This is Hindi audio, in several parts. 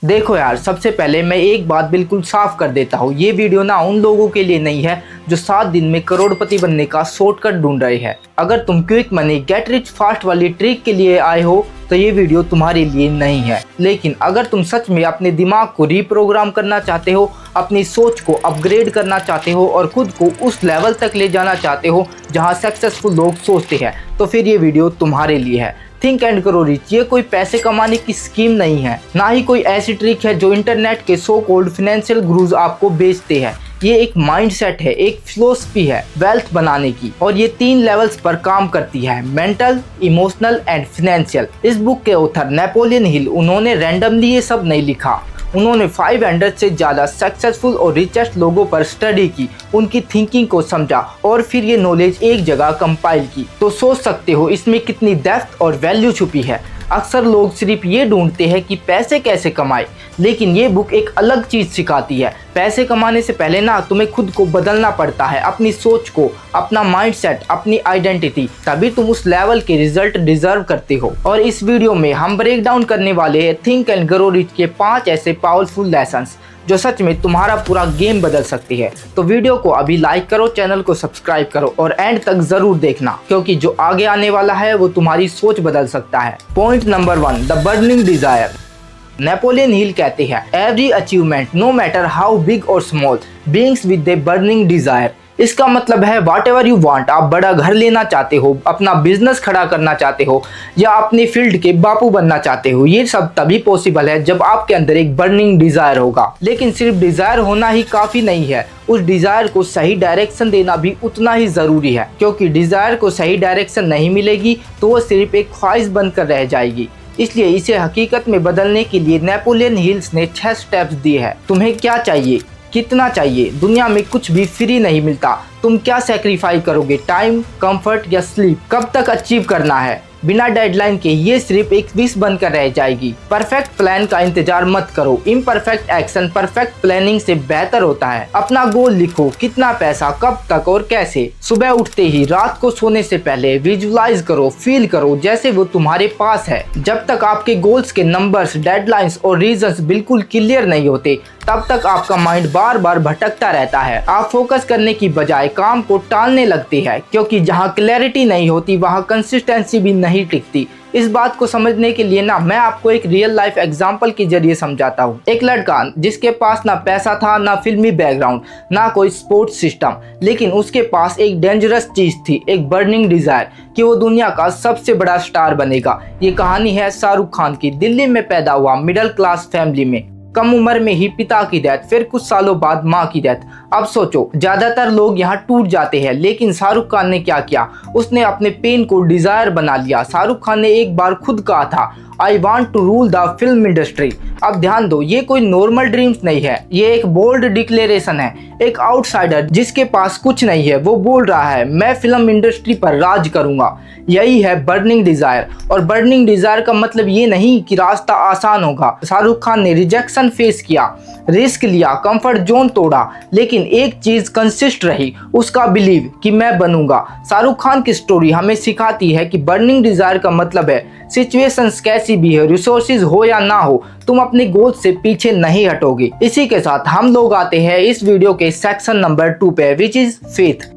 देखो यार, सबसे पहले मैं एक बात बिल्कुल साफ कर देता हूँ। ये वीडियो ना उन लोगों के लिए नहीं है जो 7 दिन में करोड़पति बनने का शॉर्टकट ढूंढ रहे हैं। अगर तुम quick money get rich fast वाली ट्रिक के लिए आए हो तो ये वीडियो तुम्हारे लिए नहीं है। लेकिन अगर तुम सच में अपने दिमाग को रीप्रोग्राम करना चाहते हो, अपनी सोच को अपग्रेड करना चाहते हो और खुद को उस लेवल तक ले जाना चाहते हो जहाँ सक्सेसफुल लोग सोचते हैं, तो फिर ये वीडियो तुम्हारे लिए है। थिंक एंड ग्रो रिच ये कोई पैसे कमाने की स्कीम नहीं है, ना ही कोई ऐसी ट्रिक है जो इंटरनेट के सो कॉल्ड फाइनेंशियल गुरुज आपको बेचते हैं। ये एक माइंडसेट है, एक फिलॉसफी है वेल्थ बनाने की, और ये 3 लेवल्स पर काम करती है: मेंटल, इमोशनल एंड फाइनेंशियल। इस बुक के ऑथर नेपोलियन हिल, उन्होंने रैंडमली ये सब नहीं लिखा। उन्होंने 500 से ज़्यादा सक्सेसफुल और रिचेस्ट लोगों पर स्टडी की, उनकी थिंकिंग को समझा और फिर ये नॉलेज एक जगह कंपाइल की। तो सोच सकते हो इसमें कितनी डेप्थ और वैल्यू छुपी है। अक्सर लोग सिर्फ ये ढूंढते हैं कि पैसे कैसे कमाए, लेकिन ये बुक एक अलग चीज़ सिखाती है। पैसे कमाने से पहले ना तुम्हें खुद को बदलना पड़ता है, अपनी सोच को, अपना माइंडसेट, अपनी आइडेंटिटी, तभी तुम उस लेवल के रिजल्ट डिजर्व करते हो। और इस वीडियो में हम ब्रेक डाउन करने वाले हैं थिंक एंड ग्रो रिच के 5 ऐसे पावरफुल लेसन्स जो सच में तुम्हारा पूरा गेम बदल सकती है। तो वीडियो को अभी लाइक करो, चैनल को सब्सक्राइब करो और एंड तक जरूर देखना, क्योंकि जो आगे आने वाला है वो तुम्हारी सोच बदल सकता है। Point number 1, the burning desire. Napoleon Hill कहते हैं, every achievement no matter how big और small begins with the burning desire. इसका मतलब है वाट एवर यू वांट, आप बड़ा घर लेना चाहते हो, अपना बिजनेस खड़ा करना चाहते हो या अपनी फील्ड के बापू बनना चाहते हो, ये सब तभी पॉसिबल है जब आपके अंदर एक बर्निंग डिजायर होगा। लेकिन सिर्फ डिजायर होना ही काफी नहीं है, उस डिजायर को सही डायरेक्शन देना भी उतना ही जरूरी है, क्योंकि डिजायर को सही डायरेक्शन नहीं मिलेगी तो वो सिर्फ एक ख्वाहिश बनकर रह जाएगी। इसलिए इसे हकीकत में बदलने के लिए नेपोलियन हिल्स ने 6 स्टेप्स दिए हैं। तुम्हें क्या चाहिए, कितना चाहिए? दुनिया में कुछ भी फ्री नहीं मिलता। तुम क्या सैक्रिफाई करोगे, टाइम, कंफर्ट या स्लीप? कब तक अचीव करना है? बिना डेडलाइन के ये सिर्फ एक विश बनकर रह जाएगी। परफेक्ट प्लान का इंतजार मत करो, इम्परफेक्ट एक्शन परफेक्ट प्लानिंग से बेहतर होता है। अपना गोल लिखो, कितना पैसा, कब तक और कैसे। सुबह उठते ही, रात को सोने से पहले विजुअलाइज करो, फील करो जैसे वो तुम्हारे पास है। जब तक आपके गोल्स के नंबर्स, डेडलाइंस और रीजंस बिल्कुल क्लियर नहीं होते, तब तक आपका माइंड बार बार भटकता रहता है। आप फोकस करने की बजाय काम को टालने लगते हैं, क्योंकि जहाँ क्लैरिटी नहीं होती वहाँ कंसिस्टेंसी भी नहीं टिकती। इस बात को समझने के लिए ना मैं आपको एक रियल लाइफ एग्जांपल के जरिए समझाता हूँ। एक लड़का जिसके पास ना पैसा था, ना फिल्मी बैकग्राउंड, ना कोई स्पोर्ट्स सिस्टम, लेकिन उसके पास एक डेंजरस चीज थी, एक बर्निंग डिजायर कि वो दुनिया का सबसे बड़ा स्टार बनेगा। ये कहानी है शाहरुख खान की। दिल्ली में पैदा हुआ, मिडिल क्लास फैमिली में, कम उम्र में ही पिता की डेथ, फिर कुछ सालों बाद माँ की डेथ। अब सोचो, ज्यादातर लोग यहाँ टूट जाते हैं, लेकिन शाहरुख खान ने क्या किया? उसने अपने पेन को डिजायर बना लिया। शाहरुख खान ने एक बार खुद कहा था, I want to rule the film industry. अब ध्यान दो, ये कोई नॉर्मल ड्रीम्स नहीं है, ये एक बोल्ड डिक्लेरेशन है। एक आउटसाइडर जिसके पास कुछ नहीं है वो बोल रहा है, मैं फिल्म इंडस्ट्री पर राज करूंगा। यही है बर्निंग डिजायर। और बर्निंग डिजायर का मतलब ये नहीं कि रास्ता आसान होगा। शाहरुख खान ने रिजेक्शन फेस किया, रिस्क लिया, कंफर्ट जोन तोड़ा, लेकिन एक चीज कंसिस्ट रही, उसका बिलीव कि मैं बनूंगा। शाहरुख खान की स्टोरी हमें सिखाती है कि बर्निंग डिजायर का मतलब है सिचुएशंस कैसी भी है, रिसोर्सेज हो या ना हो, तुम अपने गोल से पीछे नहीं हटोगे। इसी के साथ हम लोग आते हैं इस वीडियो के सेक्शन नंबर 2 पे, which is faith.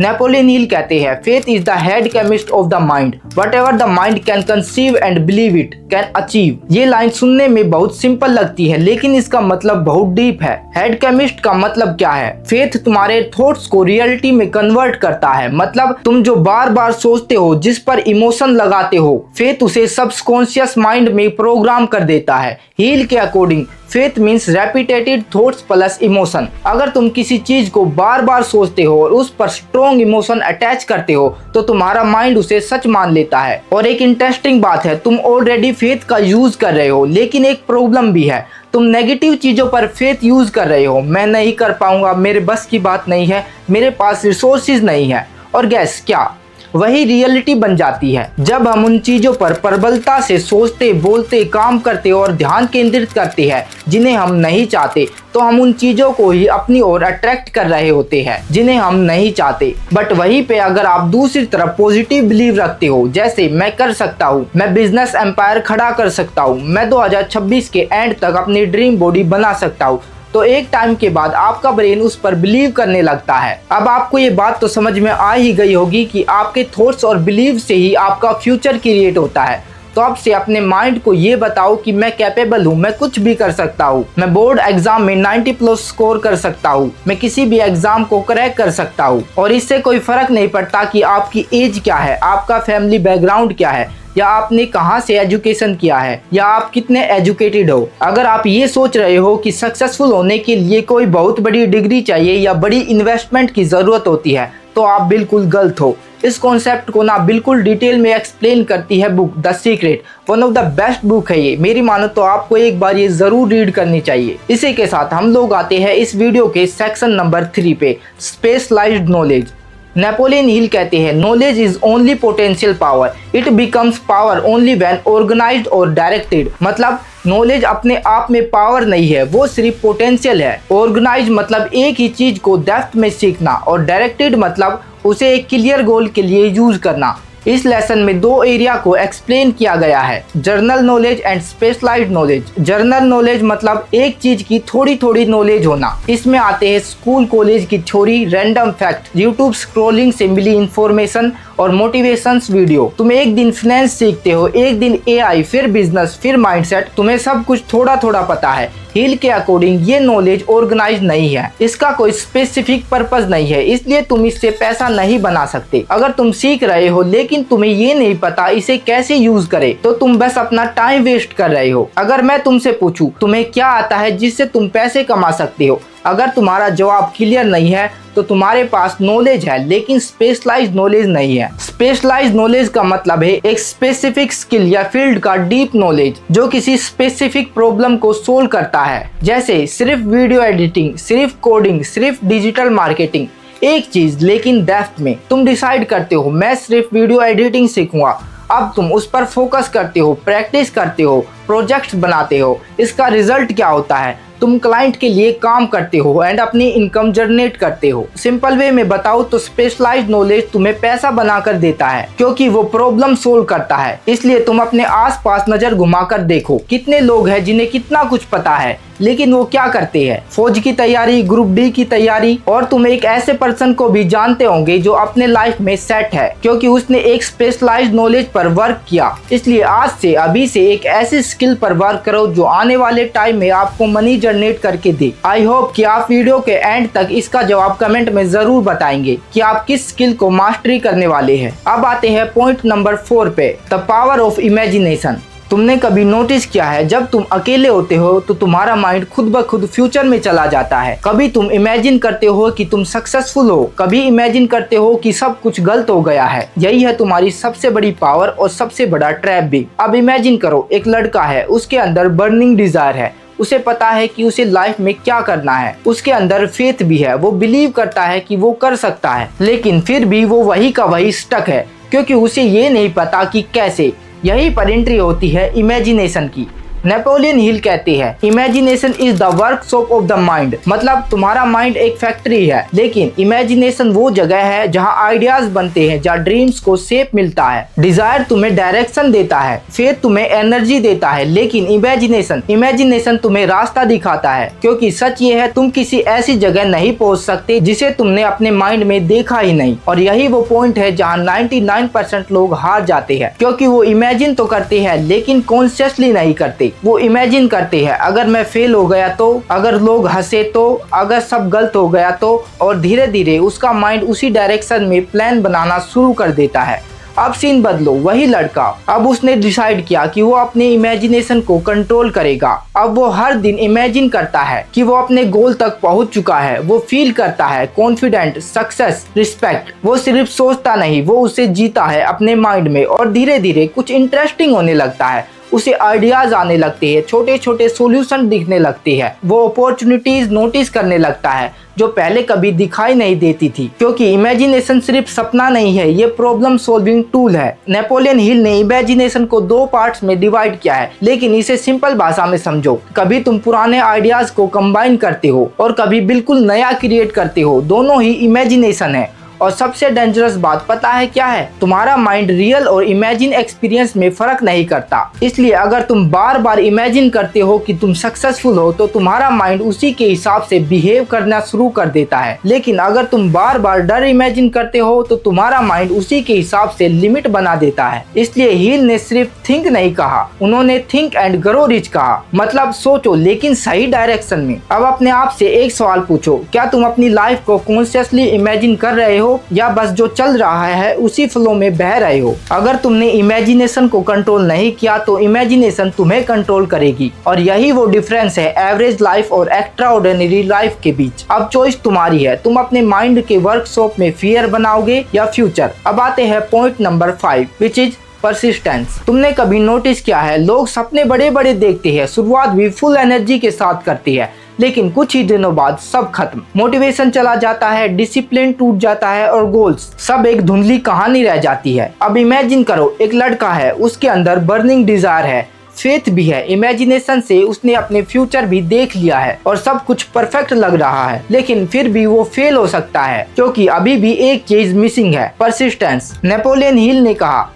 Napoleon Hill कहते हैं, faith is the head chemist of the mind, what ever the mind can conceive and believe it can achieve. ये लाइन सुनने में बहुत सिंपल लगती है, लेकिन इसका मतलब बहुत डीप है। हेड केमिस्ट का मतलब क्या है? फेथ तुम्हारे थॉट्स को रियलिटी में कन्वर्ट करता है। मतलब तुम जो बार बार सोचते हो, जिस पर इमोशन लगाते हो, फेथ उसे सबकॉन्शियस माइंड में प्रोग्राम कर देता है। हिल के according faith means repeated thoughts plus emotion. अगर तुम किसी चीज को बार बार सोचते हो और उस पर स्ट्रॉन्ग इमोशन अटैच करते हो तो तुम्हारा माइंड उसे सच मान लेता है। और एक इंटरेस्टिंग बात है, तुम ऑलरेडी फेथ का यूज कर रहे हो, लेकिन एक प्रॉब्लम भी है, तुम नेगेटिव चीजों पर फेथ यूज कर रहे हो। मैं नहीं कर पाऊंगा, मेरे बस की बात नहीं है, मेरे पास रिसोर्सेज नहीं है। और गैस क्या? वही रियलिटी बन जाती है। जब हम उन चीजों पर प्रबलता से सोचते, बोलते, काम करते और ध्यान केंद्रित करते हैं जिन्हें हम नहीं चाहते, तो हम उन चीजों को ही अपनी ओर अट्रैक्ट कर रहे होते हैं जिन्हें हम नहीं चाहते। बट वहीं पे अगर आप दूसरी तरफ पॉजिटिव बिलीव रखते हो, जैसे मैं कर सकता हूँ, मैं बिजनेस एम्पायर खड़ा कर सकता हूँ, मैं 2026 के एंड तक अपनी ड्रीम बॉडी बना सकता हूँ, तो एक टाइम के बाद आपका ब्रेन उस पर बिलीव करने लगता है। अब आपको ये बात तो समझ में आ ही गई होगी कि आपके थॉट्स और बिलीव से ही आपका फ्यूचर क्रिएट होता है। तो अब से अपने माइंड को ये बताओ कि मैं कैपेबल हूँ, मैं कुछ भी कर सकता हूँ, मैं बोर्ड एग्जाम में 90+ स्कोर कर सकता हूँ, मैं किसी भी एग्जाम को क्रैक कर सकता हूँ। और इससे कोई फर्क नहीं पड़ता कि आपकी एज क्या है, आपका फैमिली बैकग्राउंड क्या है, या आपने कहाँ से एजुकेशन किया है, या आप कितने एजुकेटेड हो। अगर आप ये सोच रहे हो कि सक्सेसफुल होने के लिए कोई बहुत बड़ी डिग्री चाहिए या बड़ी इन्वेस्टमेंट की ज़रूरत होती है, तो आप बिल्कुल गलत हो। इस कॉन्सेप्ट को ना बिल्कुल डिटेल में एक्सप्लेन करती है book the secret. One of the best book है ये, मेरी मानो तो आपको एक बार ये ज़रूर रीड करनी चाहिए। इसी के साथ हम लोग आते हैं इस वीडियो के सेक्शन नंबर 3 पे, स्पेशलाइज्ड नॉलेज। नेपोलियन हिल कहते हैं, knowledge is only potential power, it becomes power only when organised और डायरेक्टेड। मतलब नॉलेज अपने आप में पावर नहीं है, वो सिर्फ पोटेंशियल है। ऑर्गेनाइज मतलब एक ही चीज को डेप्थ में सीखना, और डायरेक्टेड मतलब उसे एक क्लियर गोल के लिए यूज करना। इस लेसन में 2 एरिया को एक्सप्लेन किया गया है, general knowledge and specialised knowledge. General knowledge मतलब एक चीज की थोड़ी थोड़ी नॉलेज होना। इसमें आते हैं स्कूल कॉलेज की theory, random fact, YouTube scrolling से मिली इंफॉर्मेशन और मोटिवेशंस वीडियो। तुम एक दिन फाइनेंस सीखते हो, एक दिन AI, फिर बिजनेस, फिर माइंडसेट, तुम्हें सब कुछ थोड़ा थोड़ा पता है। हिल के अकॉर्डिंग ये नॉलेज ऑर्गेनाइज नहीं है, इसका कोई स्पेसिफिक पर्पस नहीं है, इसलिए तुम इससे पैसा नहीं बना सकते। अगर तुम सीख रहे हो लेकिन तुम्हें ये नहीं पता इसे कैसे यूज करे, तो तुम बस अपना टाइम वेस्ट कर रहे हो। अगर मैं तुमसे पूछूं तुम्हें क्या आता है जिससे तुम पैसे कमा सकते हो, अगर तुम्हारा जवाब क्लियर नहीं है तो तुम्हारे पास नॉलेज है लेकिन स्पेशलाइज्ड नॉलेज नहीं है। स्पेशलाइज्ड नॉलेज का मतलब है एक स्पेसिफिक स्किल या फील्ड का डीप नॉलेज जो किसी स्पेसिफिक प्रॉब्लम को सोल्व करता है। जैसे सिर्फ वीडियो एडिटिंग, सिर्फ कोडिंग, सिर्फ डिजिटल मार्केटिंग। एक चीज लेकिन डेप्थ में। तुम डिसाइड करते हो मैं सिर्फ वीडियो एडिटिंग सीखूंगा, अब तुम उस पर फोकस करते हो, प्रैक्टिस करते हो, प्रोजेक्ट्स बनाते हो। इसका रिजल्ट क्या होता है, तुम क्लाइंट के लिए काम करते हो एंड अपनी इनकम जनरेट करते हो। सिंपल वे में बताओ तो स्पेशलाइज्ड नॉलेज तुम्हें पैसा बनाकर देता है क्योंकि वो प्रॉब्लम सोल्व करता है। इसलिए तुम अपने आसपास नजर घुमाकर देखो, कितने लोग हैं जिन्हें कितना कुछ पता है लेकिन वो क्या करते हैं, फौज की तैयारी, ग्रुप डी की तैयारी। और तुम एक ऐसे पर्सन को भी जानते होंगे जो अपने लाइफ में सेट है क्योंकि उसने एक स्पेशलाइज्ड नॉलेज पर वर्क किया। इसलिए आज से, अभी से एक ऐसी स्किल पर वर्क करो जो आने वाले टाइम में आपको मनी जनरेट करके दे। आई होप कि आप वीडियो के एंड तक इसका जवाब कमेंट में जरूर बताएंगे कि आप किस स्किल को मास्टरी करने वाले हैं। अब आते हैं पॉइंट नंबर 4 पे, द पावर ऑफ इमेजिनेशन। तुमने कभी नोटिस किया है जब तुम अकेले होते हो तो तुम्हारा माइंड खुद ब खुद फ्यूचर में चला जाता है। कभी तुम इमेजिन करते हो कि तुम सक्सेसफुल हो, कभी इमेजिन करते हो कि सब कुछ गलत हो गया है। यही है तुम्हारी सबसे बड़ी पावर और सबसे बड़ा ट्रैप भी। अब इमेजिन करो एक लड़का है, उसके अंदर बर्निंग डिजायर है, उसे पता है कि उसे लाइफ में क्या करना है, उसके अंदर फेथ भी है, वो बिलीव करता है कि वो कर सकता है, लेकिन फिर भी वो वही का वही स्टक है क्योंकि उसे ये नहीं पता कि कैसे। यही पर एंट्री होती है इमेजिनेशन की। नेपोलियन हिल कहते हैं, imagination is the workshop of the mind. मतलब तुम्हारा माइंड एक फैक्ट्री है लेकिन इमेजिनेशन वो जगह है जहाँ आइडियाज बनते हैं, जहाँ ड्रीम्स को शेप मिलता है। डिजायर तुम्हें डायरेक्शन देता है, फेथ तुम्हें एनर्जी देता है, लेकिन इमेजिनेशन तुम्हें रास्ता दिखाता है। क्योंकि सच ये है तुम किसी ऐसी जगह नहीं पहुंच सकते जिसे तुमने अपने माइंड में देखा ही नहीं। और यही वो पॉइंट है जहाँ 99% लोग हार जाते हैं क्योंकि वो इमेजिन तो करते हैं लेकिन कॉन्शियसली नहीं करते। वो इमेजिन करते हैं अगर मैं फेल हो गया तो, अगर लोग हंसे तो, अगर सब गलत हो गया तो, और धीरे धीरे उसका माइंड उसी डायरेक्शन में प्लान बनाना शुरू कर देता है। अब सीन बदलो, वही लड़का, अब उसने डिसाइड किया कि वो अपने इमेजिनेशन को कंट्रोल करेगा। अब वो हर दिन इमेजिन करता है कि वो अपने गोल तक पहुंच चुका है। वो फील करता है कॉन्फिडेंट, सक्सेस, रिस्पेक्ट। वो सिर्फ सोचता नहीं, वो उसे जीता है अपने माइंड में। और धीरे धीरे कुछ इंटरेस्टिंग होने लगता है। उसे आइडियाज आने लगते हैं, छोटे छोटे सॉल्यूशन दिखने लगते हैं, वो अपॉर्चुनिटीज नोटिस करने लगता है जो पहले कभी दिखाई नहीं देती थी। क्योंकि इमेजिनेशन सिर्फ सपना नहीं है, ये प्रॉब्लम सॉल्विंग टूल है। नेपोलियन हिल ने इमेजिनेशन को 2 पार्ट्स में डिवाइड किया है, लेकिन इसे सिंपल भाषा में समझो। कभी तुम पुराने आइडियाज को कंबाइन करते हो और कभी बिल्कुल नया क्रिएट करते हो, दोनों ही इमेजिनेशन है। और सबसे डेंजरस बात पता है क्या है? तुम्हारा माइंड रियल और इमेजिन एक्सपीरियंस में फर्क नहीं करता। इसलिए अगर तुम बार बार इमेजिन करते हो कि तुम सक्सेसफुल हो तो तुम्हारा माइंड उसी के हिसाब से बिहेव करना शुरू कर देता है। लेकिन अगर तुम बार बार डर इमेजिन करते हो तो तुम्हारा माइंड उसी के हिसाब से लिमिट बना देता है। इसलिए हील ने सिर्फ थिंक नहीं कहा, उन्होंने थिंक एंड ग्रो रिच कहा। मतलब सोचो लेकिन सही डायरेक्शन में। अब अपने आप से एक सवाल पूछो, क्या तुम अपनी लाइफ को कॉन्शियसली इमेजिन कर रहे हो या बस जो चल रहा है उसी फ्लो में बह रहे हो? अगर तुमने इमेजिनेशन को कंट्रोल नहीं किया तो इमेजिनेशन तुम्हें कंट्रोल करेगी। और यही वो डिफरेंस है एवरेज लाइफ और एक्स्ट्राऑर्डिनरी लाइफ के बीच। अब चॉइस तुम्हारी है, तुम अपने माइंड के वर्कशॉप में फियर बनाओगे या फ्यूचर। अब आते हैं point number 5 which is persistence. तुमने कभी नोटिस किया है लोग सपने बड़े बड़े देखते हैं, शुरुआत भी फुल एनर्जी के साथ करती है, लेकिन कुछ ही दिनों बाद सब खत्म। मोटिवेशन चला जाता है, डिसिप्लिन टूट जाता है और गोल्स सब एक धुंधली कहानी रह जाती है। अब इमेजिन करो एक लड़का है, उसके अंदर बर्निंग डिजायर है, फेथ भी है, इमेजिनेशन से उसने अपने फ्यूचर भी देख लिया है और सब कुछ परफेक्ट लग रहा है, लेकिन फिर भी वो फेल हो सकता है क्योंकि अभी भी एक चीज मिसिंग है, परसिस्टेंस। नेपोलियन हिल ने कहा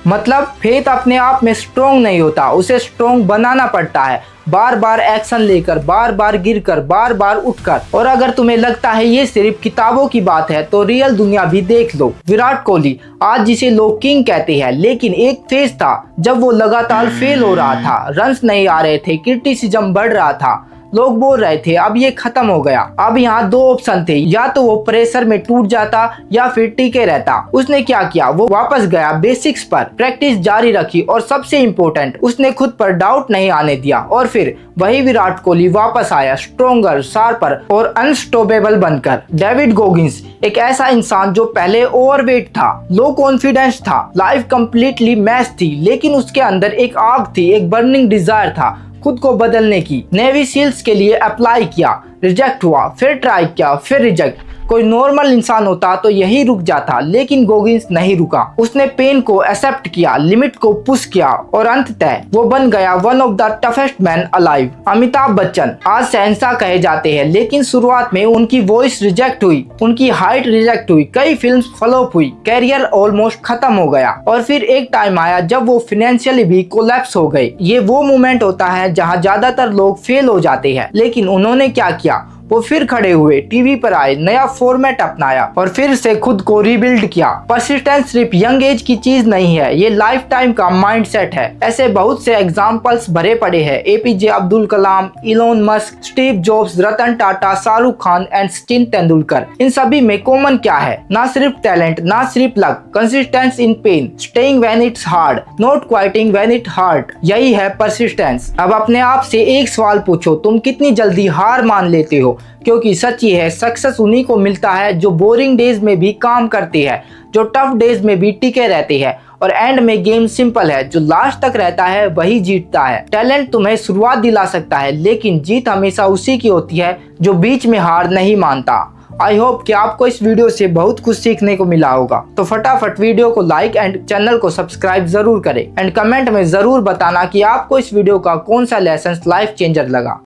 मतलब फेथ अपने आप में स्ट्रोंग नहीं होता, उसे स्ट्रोंग बनाना पड़ता है, बार बार एक्शन लेकर, बार बार गिरकर, बार बार उठकर। और अगर तुम्हें लगता है ये सिर्फ किताबों की बात है तो रियल दुनिया भी देख लो। विराट कोहली आज जिसे लोग किंग कहते हैं, लेकिन एक फेज था जब वो लगातार फेल हो रहा था, रन्स नहीं आ रहे थे, क्रिटिसिज्म बढ़ रहा था, लोग बोल रहे थे अब ये खत्म हो गया। अब यहाँ 2 ऑप्शन थे, या तो वो प्रेशर में टूट जाता या फिर टिके रहता। उसने क्या किया, वो वापस गया बेसिक्स पर, प्रैक्टिस जारी रखी और सबसे इम्पोर्टेंट उसने खुद पर डाउट नहीं आने दिया। और फिर वही विराट कोहली वापस आया स्ट्रोंगर, शार्पर और अनस्टॉपेबल बनकर। डेविड गोगिंस एक ऐसा इंसान जो पहले ओवरवेट था, लो कॉन्फिडेंस था, लाइफ कंप्लीटली मैच थी, लेकिन उसके अंदर एक आग थी, एक बर्निंग डिजायर था खुद को बदलने की। नेवी सील्स के लिए अप्लाई किया, रिजेक्ट हुआ, फिर ट्राई किया, फिर रिजेक्ट। कोई नॉर्मल इंसान होता तो यही रुक जाता, लेकिन गोगिंस नहीं रुका। उसने पेन को एक्सेप्ट किया, लिमिट को पुश किया और अंततः वो बन गया one of the toughest man alive. Amitabh Bachchan आज शहंशाह कहे जाते हैं, लेकिन शुरुआत में उनकी वॉइस रिजेक्ट हुई, उनकी हाइट रिजेक्ट हुई, कई फिल्म्स फ्लॉप हुई, कैरियर ऑलमोस्ट खत्म हो गया। और फिर एक टाइम आया जब वो फाइनेंशियली भी कोलैप्स हो गए। ये वो मोमेंट होता है जहाँ ज्यादातर लोग फेल हो जाते हैं, लेकिन उन्होंने क्या किया, वो फिर खड़े हुए, टीवी पर आए, नया फॉर्मेट अपनाया और फिर से खुद को रीबिल्ड किया। परसिस्टेंस सिर्फ यंग एज की चीज नहीं है, ये लाइफ टाइम का माइंडसेट है। ऐसे बहुत से एग्जांपल्स भरे पड़े हैं, APJ Abdul Kalam, Elon Musk, Steve Jobs, Ratan Tata, Shahrukh Khan and Sachin Tendulkar. इन सभी में कॉमन क्या है? ना सिर्फ टैलेंट, ना सिर्फ luck, consistence in pain, staying when it's hard, not quitting when it hurt. यही है परसिस्टेंस। अब अपने आप से एक सवाल पूछो, तुम कितनी जल्दी हार मान लेते हो? क्योंकि सच ये है, सक्सेस उन्हीं को मिलता है जो बोरिंग डेज में भी काम करते हैं, जो टफ डेज में भी टिके रहते हैं। और एंड में गेम सिंपल है, जो लास्ट तक रहता है वही जीतता है। टैलेंट तुम्हें शुरुआत दिला सकता है, लेकिन जीत हमेशा उसी की होती है जो बीच में हार नहीं मानता। आई होप कि आपको इस वीडियो से बहुत कुछ सीखने को मिला होगा। तो फटाफट वीडियो को लाइक एंड चैनल को सब्सक्राइब जरूर करें एंड कमेंट में जरूर बताना कि आपको इस वीडियो का कौन सा लेसन लाइफ चेंजर लगा।